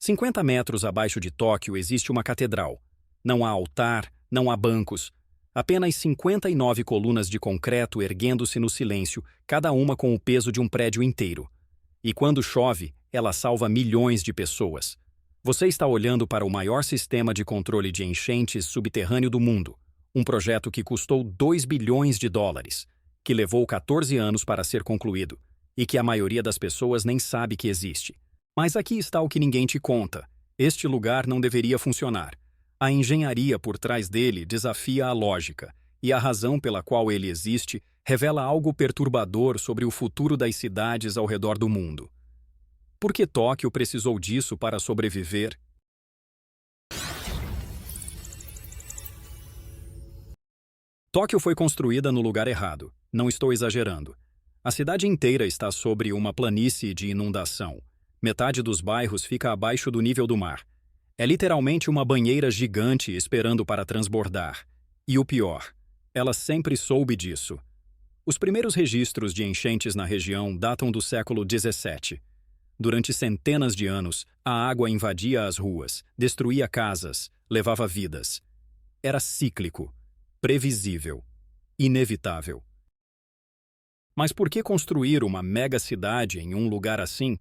50 metros abaixo de Tóquio existe uma catedral. Não há altar, não há bancos. Apenas 59 colunas de concreto erguendo-se no silêncio, cada uma com o peso de um prédio inteiro. E quando chove, ela salva milhões de pessoas. Você está olhando para o maior sistema de controle de enchentes subterrâneo do mundo. Um projeto que custou 2 bilhões de dólares, que levou 14 anos para ser concluído, e que a maioria das pessoas nem sabe que existe. Mas aqui está o que ninguém te conta. Este lugar não deveria funcionar. A engenharia por trás dele desafia a lógica, e a razão pela qual ele existe revela algo perturbador sobre o futuro das cidades ao redor do mundo. Por que Tóquio precisou disso para sobreviver? Tóquio foi construída no lugar errado. Não estou exagerando. A cidade inteira está sobre uma planície de inundação. Metade dos bairros fica abaixo do nível do mar. É literalmente uma banheira gigante esperando para transbordar. E o pior, ela sempre soube disso. Os primeiros registros de enchentes na região datam do século XVII. Durante centenas de anos, a água invadia as ruas, destruía casas, levava vidas. Era cíclico, previsível, inevitável. Mas por que construir uma mega-cidade em um lugar assim?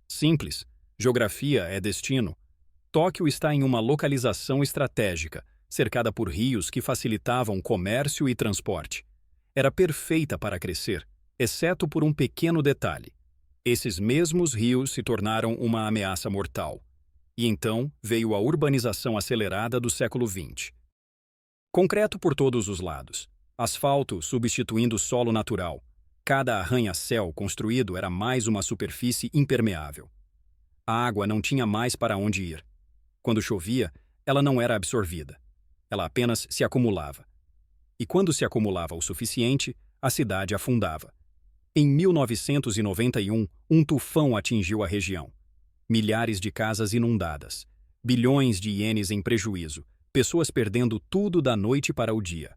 Simples. Geografia é destino. Tóquio está em uma localização estratégica, cercada por rios que facilitavam comércio e transporte. Era perfeita para crescer, exceto por um pequeno detalhe. Esses mesmos rios se tornaram uma ameaça mortal. E então veio a urbanização acelerada do século XX. Concreto por todos os lados. Asfalto substituindo solo natural. Cada arranha-céu construído era mais uma superfície impermeável. A água não tinha mais para onde ir. Quando chovia, ela não era absorvida. Ela apenas se acumulava. E quando se acumulava o suficiente, a cidade afundava. Em 1991, um tufão atingiu a região. Milhares de casas inundadas. Bilhões de ienes em prejuízo. Pessoas perdendo tudo da noite para o dia.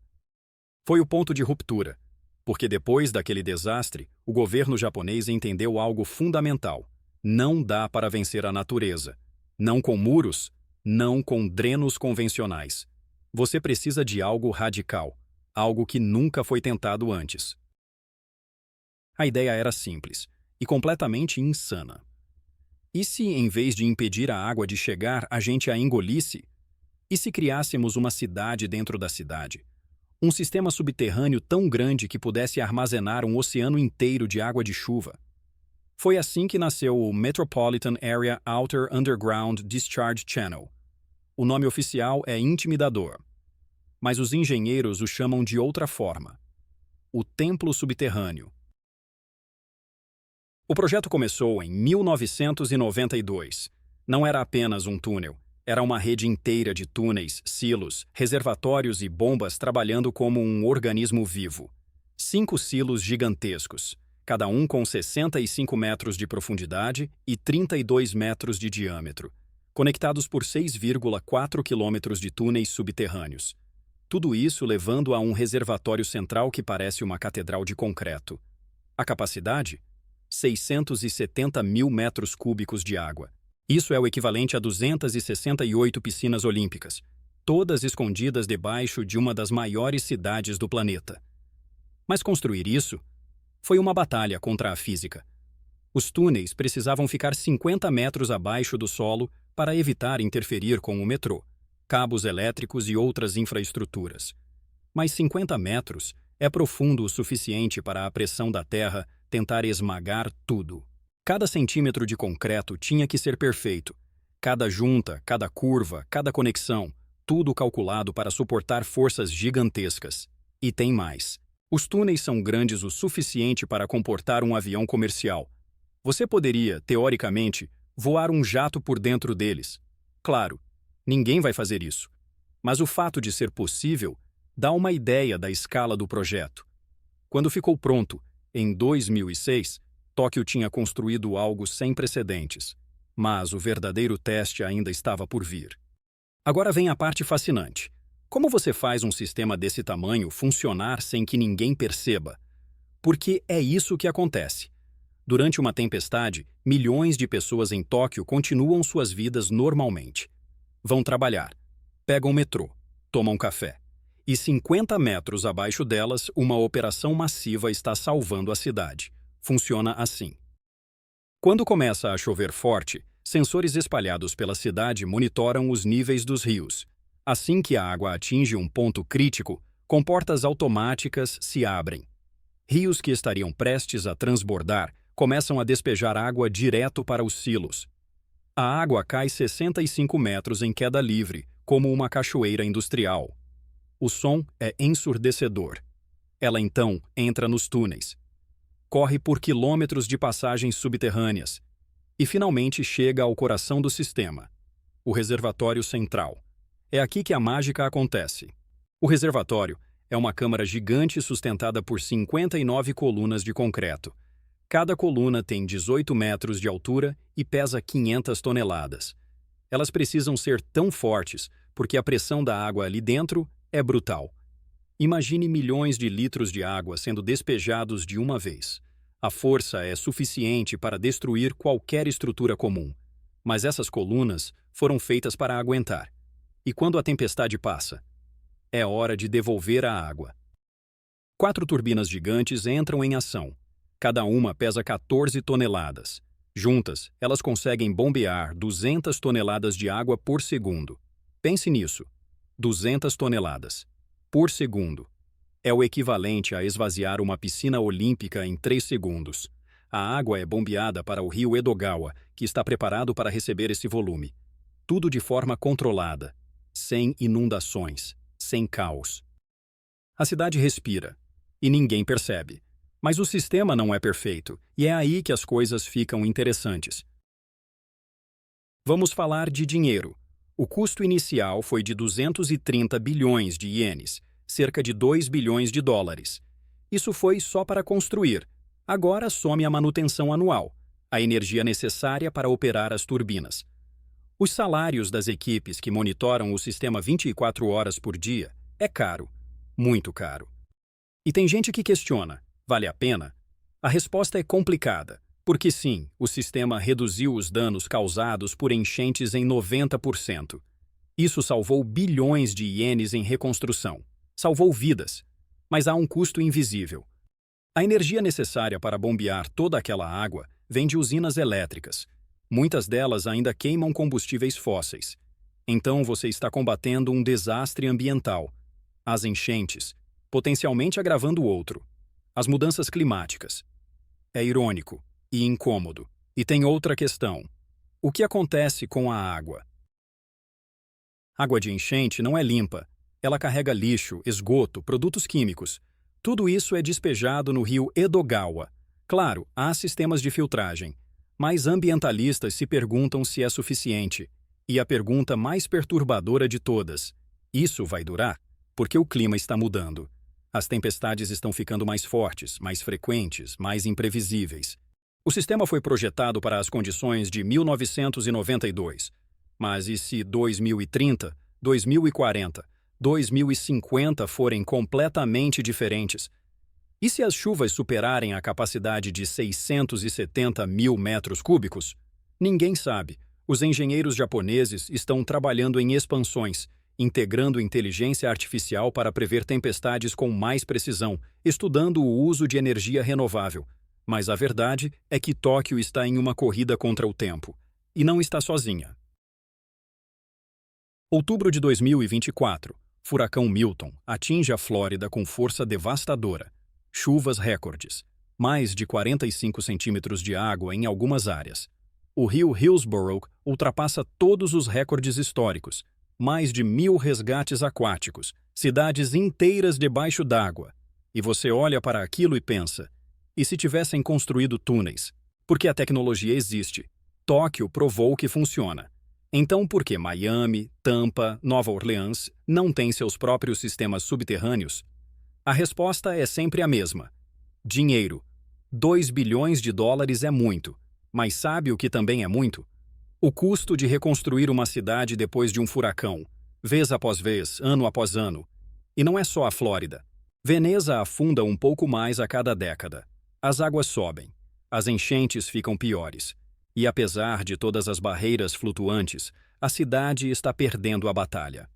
Foi o ponto de ruptura, porque depois daquele desastre, o governo japonês entendeu algo fundamental. Não dá para vencer a natureza. Não com muros, não com drenos convencionais. Você precisa de algo radical, algo que nunca foi tentado antes. A ideia era simples e completamente insana. E se, em vez de impedir a água de chegar, a gente a engolisse? E se criássemos uma cidade dentro da cidade? Um sistema subterrâneo tão grande que pudesse armazenar um oceano inteiro de água de chuva? Foi assim que nasceu o Metropolitan Area Outer Underground Discharge Channel. O nome oficial é intimidador, mas os engenheiros o chamam de outra forma: o Templo Subterrâneo. O projeto começou em 1992. Não era apenas um túnel, era uma rede inteira de túneis, silos, reservatórios e bombas trabalhando como um organismo vivo. 5 silos gigantescos, cada um com 65 metros de profundidade e 32 metros de diâmetro, conectados por 6,4 quilômetros de túneis subterrâneos. Tudo isso levando a um reservatório central que parece uma catedral de concreto. A capacidade? 670 mil metros cúbicos de água. Isso é o equivalente a 268 piscinas olímpicas, todas escondidas debaixo de uma das maiores cidades do planeta. Mas construir isso foi uma batalha contra a física. Os túneis precisavam ficar 50 metros abaixo do solo para evitar interferir com o metrô, cabos elétricos e outras infraestruturas. Mas 50 metros é profundo o suficiente para a pressão da Terra tentar esmagar tudo. Cada centímetro de concreto tinha que ser perfeito. Cada junta, cada curva, cada conexão, tudo calculado para suportar forças gigantescas. E tem mais. Os túneis são grandes o suficiente para comportar um avião comercial. Você poderia, teoricamente, voar um jato por dentro deles. Claro, ninguém vai fazer isso. Mas o fato de ser possível dá uma ideia da escala do projeto. Quando ficou pronto, em 2006, Tóquio tinha construído algo sem precedentes. Mas o verdadeiro teste ainda estava por vir. Agora vem a parte fascinante. Como você faz um sistema desse tamanho funcionar sem que ninguém perceba? Porque é isso que acontece. Durante uma tempestade, milhões de pessoas em Tóquio continuam suas vidas normalmente. Vão trabalhar, pegam o metrô, tomam café. E 50 metros abaixo delas, uma operação massiva está salvando a cidade. Funciona assim. Quando começa a chover forte, sensores espalhados pela cidade monitoram os níveis dos rios. Assim que a água atinge um ponto crítico, comportas automáticas se abrem. Rios que estariam prestes a transbordar começam a despejar água direto para os silos. A água cai 65 metros em queda livre, como uma cachoeira industrial. O som é ensurdecedor. Ela então entra nos túneis. Corre por quilômetros de passagens subterrâneas e finalmente chega ao coração do sistema, o reservatório central. É aqui que a mágica acontece. O reservatório é uma câmara gigante sustentada por 59 colunas de concreto. Cada coluna tem 18 metros de altura e pesa 500 toneladas. Elas precisam ser tão fortes porque a pressão da água ali dentro é brutal. Imagine milhões de litros de água sendo despejados de uma vez. A força é suficiente para destruir qualquer estrutura comum. Mas essas colunas foram feitas para aguentar. E quando a tempestade passa, é hora de devolver a água. 4 turbinas gigantes entram em ação. Cada uma pesa 14 toneladas. Juntas, elas conseguem bombear 200 toneladas de água por segundo. Pense nisso. 200 toneladas por segundo. É o equivalente a esvaziar uma piscina olímpica em 3 segundos. A água é bombeada para o rio Edogawa, que está preparado para receber esse volume. Tudo de forma controlada, sem inundações, sem caos. A cidade respira, e ninguém percebe. Mas o sistema não é perfeito, e é aí que as coisas ficam interessantes. Vamos falar de dinheiro. O custo inicial foi de 230 bilhões de ienes, cerca de 2 bilhões de dólares. Isso foi só para construir. Agora some a manutenção anual, a energia necessária para operar as turbinas. Os salários das equipes que monitoram o sistema 24 horas por dia é caro, muito caro. E tem gente que questiona, vale a pena? A resposta é complicada, porque sim, o sistema reduziu os danos causados por enchentes em 90%. Isso salvou bilhões de ienes em reconstrução. Salvou vidas, mas há um custo invisível. A energia necessária para bombear toda aquela água vem de usinas elétricas. Muitas delas ainda queimam combustíveis fósseis. Então você está combatendo um desastre ambiental. As enchentes, potencialmente agravando outro. As mudanças climáticas. É irônico e incômodo. E tem outra questão. O que acontece com a água? Água de enchente não é limpa. Ela carrega lixo, esgoto, produtos químicos. Tudo isso é despejado no rio Edogawa. Claro, há sistemas de filtragem, mas ambientalistas se perguntam se é suficiente. E a pergunta mais perturbadora de todas: isso vai durar? Porque o clima está mudando. As tempestades estão ficando mais fortes, mais frequentes, mais imprevisíveis. O sistema foi projetado para as condições de 1992. Mas e se 2030, 2040, 2050 forem completamente diferentes? E se as chuvas superarem a capacidade de 670 mil metros cúbicos? Ninguém sabe. Os engenheiros japoneses estão trabalhando em expansões, integrando inteligência artificial para prever tempestades com mais precisão, estudando o uso de energia renovável. Mas a verdade é que Tóquio está em uma corrida contra o tempo. E não está sozinha. Outubro de 2024. Furacão Milton atinge a Flórida com força devastadora. Chuvas recordes. Mais de 45 centímetros de água em algumas áreas. O rio Hillsborough ultrapassa todos os recordes históricos. Mais de 1.000 resgates aquáticos. Cidades inteiras debaixo d'água. E você olha para aquilo e pensa: e se tivessem construído túneis? Porque a tecnologia existe. Tóquio provou que funciona. Então, por que Miami, Tampa, Nova Orleans não têm seus próprios sistemas subterrâneos? A resposta é sempre a mesma. Dinheiro. 2 bilhões de dólares é muito. Mas sabe o que também é muito? O custo de reconstruir uma cidade depois de um furacão, vez após vez, ano após ano. E não é só a Flórida. Veneza afunda um pouco mais a cada década. As águas sobem. As enchentes ficam piores. E apesar de todas as barreiras flutuantes, a cidade está perdendo a batalha.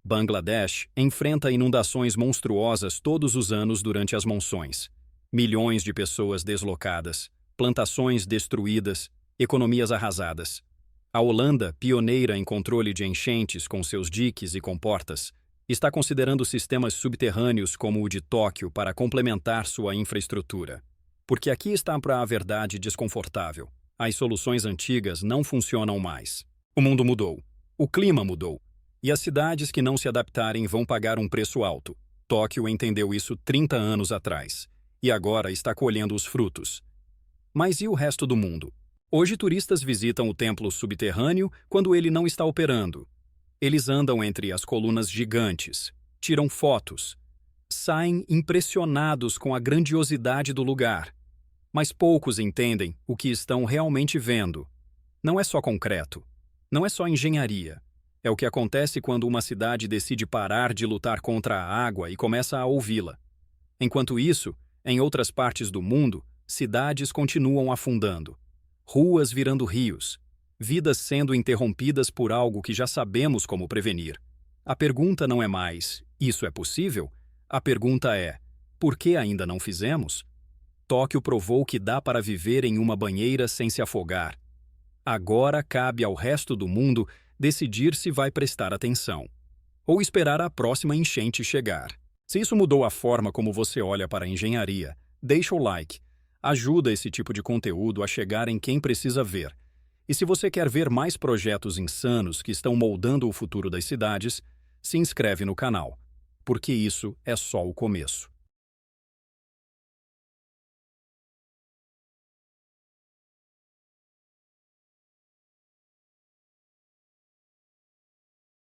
Bangladesh enfrenta inundações monstruosas todos os anos durante as monções. Milhões de pessoas deslocadas, plantações destruídas, economias arrasadas. A Holanda, pioneira em controle de enchentes com seus diques e comportas, está considerando sistemas subterrâneos como o de Tóquio para complementar sua infraestrutura. Porque aqui está a verdade desconfortável. As soluções antigas não funcionam mais. O mundo mudou. O clima mudou. E as cidades que não se adaptarem vão pagar um preço alto. Tóquio entendeu isso 30 anos atrás. E agora está colhendo os frutos. Mas e o resto do mundo? Hoje turistas visitam o templo subterrâneo quando ele não está operando. Eles andam entre as colunas gigantes, tiram fotos, saem impressionados com a grandiosidade do lugar. Mas poucos entendem o que estão realmente vendo. Não é só concreto, não é só engenharia. É o que acontece quando uma cidade decide parar de lutar contra a água e começa a ouvi-la. Enquanto isso, em outras partes do mundo, cidades continuam afundando. Ruas virando rios, vidas sendo interrompidas por algo que já sabemos como prevenir. A pergunta não é mais, isso é possível? A pergunta é, por que ainda não fizemos? Tóquio provou que dá para viver em uma banheira sem se afogar. Agora cabe ao resto do mundo decidir se vai prestar atenção, ou esperar a próxima enchente chegar. Se isso mudou a forma como você olha para a engenharia, deixa o like. Ajuda esse tipo de conteúdo a chegar em quem precisa ver. E se você quer ver mais projetos insanos que estão moldando o futuro das cidades, se inscreve no canal, porque isso é só o começo.